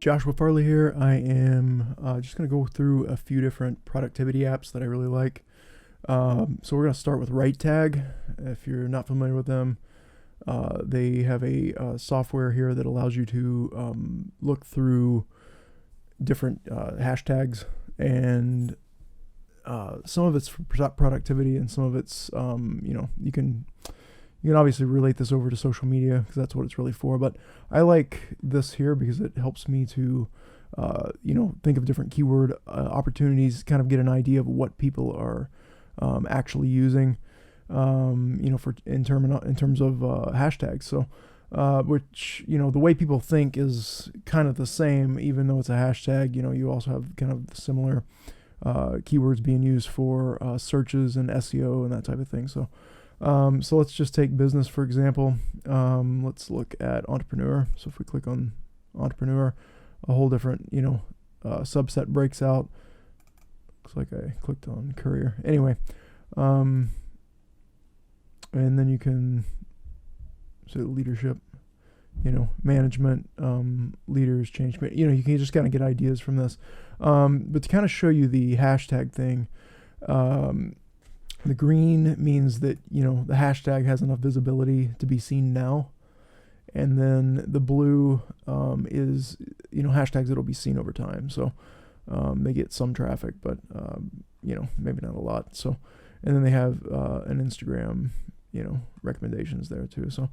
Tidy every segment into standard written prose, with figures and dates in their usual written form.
Joshua Farley here. I am just going to go through a few different productivity apps that I really like. So we're going to start with WriteTag. If you're not familiar with them, they have a software here that allows you to look through different hashtags, and some of it's for productivity, and some of it's you can obviously relate this over to social media because that's what it's really for. But I like this here because it helps me to think of different keyword opportunities, kind of get an idea of what people are actually using, in terms of hashtags. So which, the way people think is kind of the same, even though it's a hashtag. You also have kind of similar keywords being used for searches and SEO and that type of thing. So let's just take business, for example. Let's look at entrepreneur. So if we click on entrepreneur, a whole different, subset breaks out. Looks like I clicked on courier. Anyway, and then you can say leadership, management, leaders, change. You can just kind of get ideas from this. But to kind of show you the hashtag thing, the green means that, the hashtag has enough visibility to be seen now. And then the blue is, hashtags that'll be seen over time. So they get some traffic, but, maybe not a lot. So, and then they have an Instagram, recommendations there too. So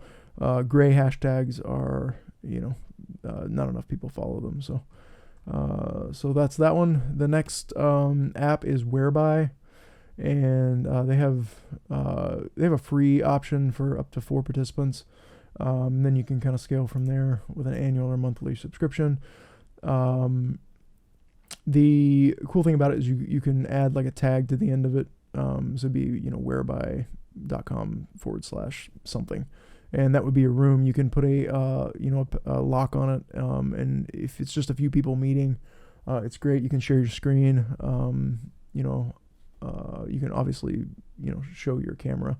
gray hashtags are, not enough people follow them. So that's that one. The next app is Whereby. And they have a free option for up to 4 participants. Then you can kind of scale from there with an annual or monthly subscription. The cool thing about it is you can add like a tag to the end of it. So it'd be, whereby.com/something. And that would be a room. You can put a lock on it. And if it's just a few people meeting, it's great. You can share your screen. You can obviously, show your camera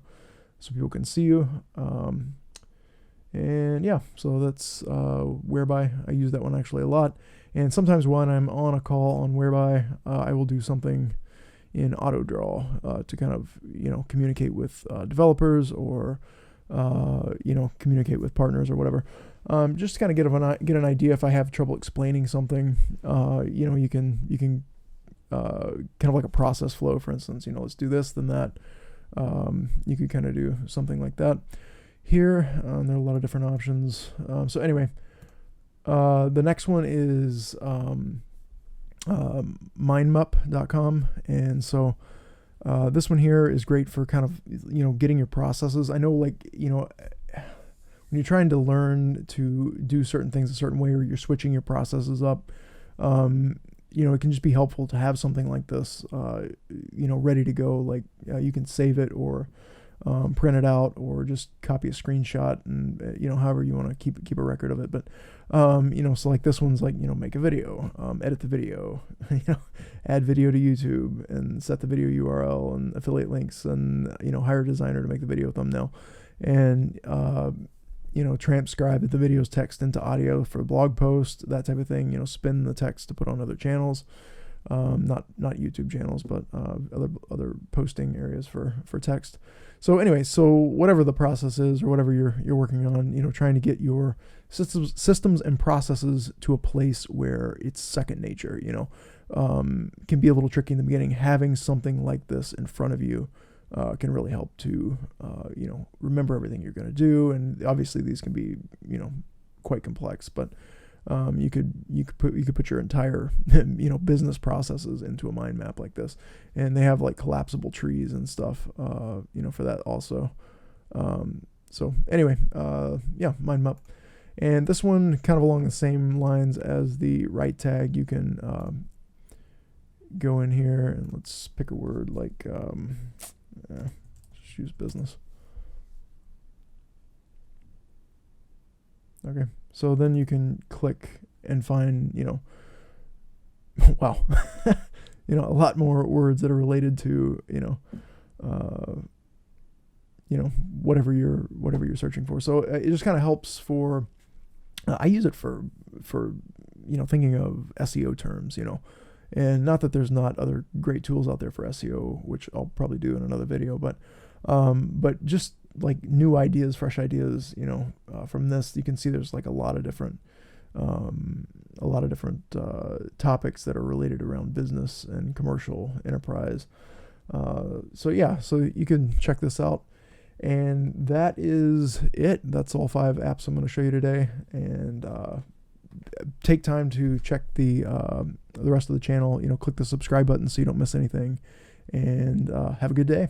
so people can see you. And yeah, so that's Whereby. I use that one actually a lot. And sometimes when I'm on a call on Whereby, I will do something in AutoDraw to kind of, communicate with developers or, communicate with partners or whatever. Just to kind of get an idea if I have trouble explaining something. You can kind of like a process flow, for instance, let's do this, then that. You could kind of do something like that here. There are a lot of different options. So anyway, the next one is mindmup.com. And so this one here is great for kind of, getting your processes. I know, like, when you're trying to learn to do certain things a certain way, or you're switching your processes up, it can just be helpful to have something like this, ready to go. Like you can save it or print it out, or just copy a screenshot, and however you want to keep a record of it. But so like this one's like, make a video, edit the video, add video to YouTube, and set the video URL and affiliate links, and hire a designer to make the video thumbnail, and transcribe the video's text into audio for a blog post, that type of thing. Spin the text to put on other channels, not YouTube channels, but other posting areas for text. So anyway, so whatever the process is, or whatever you're working on, trying to get your systems and processes to a place where it's second nature, can be a little tricky in the beginning. Having something like this in front of you can really help to, remember everything you're going to do. And obviously these can be, quite complex, but you could put your entire, business processes into a mind map like this. And they have like collapsible trees and stuff, for that also. So anyway, mind map. And this one kind of along the same lines as the WriteTag. You can go in here and let's pick a word like, just use business. Okay, so then you can click and find, wow, a lot more words that are related to, whatever you're searching for. So it just kind of helps for, I use it for thinking of SEO terms, and not that there's not other great tools out there for SEO, which I'll probably do in another video, but just like new ideas, fresh ideas, from this, you can see there's like a lot of different topics that are related around business and commercial enterprise. So you can check this out. And that is it. That's all 5 apps I'm going to show you today. And take time to check the rest of the channel. Click the subscribe button so you don't miss anything. And have a good day.